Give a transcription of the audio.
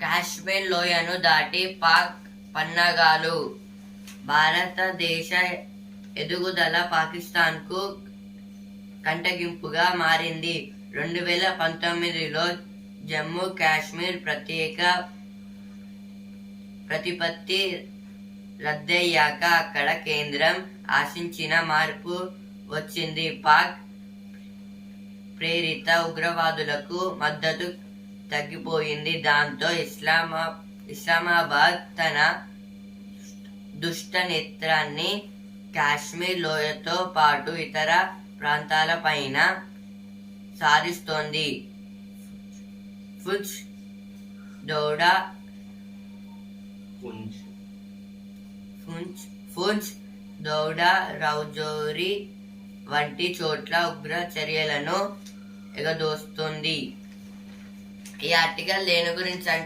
కాశ్మీర్ లోయను దాటి పాక్ పన్నాగాలు. భారతదేశ ఎదుగుదల పాకిస్తాన్కు కంటగింపుగా మారింది. 2019లో జమ్మూ కాశ్మీర్ ప్రత్యేక ప్రతిపత్తి రద్దయ్యాక అక్కడ కేంద్రం ఆశించిన మార్పు వచ్చింది. పాక్ ప్రేరిత ఉగ్రవాదులకు మద్దతు తగ్గిపోయింది. దాంతో ఇస్లామాబాద్ తన దుష్టనేత్రాన్ని కాశ్మీర్ లోయతో పాటు ఇతర ప్రాంతాలపైన సారిస్తోంది. పూంచ్, దౌడా, రౌజౌరి వంటి చోట్ల ఉగ్ర చర్యలను ఎగదోస్తోంది. ఈ ఆర్టికల్ దేని గురించి అంటే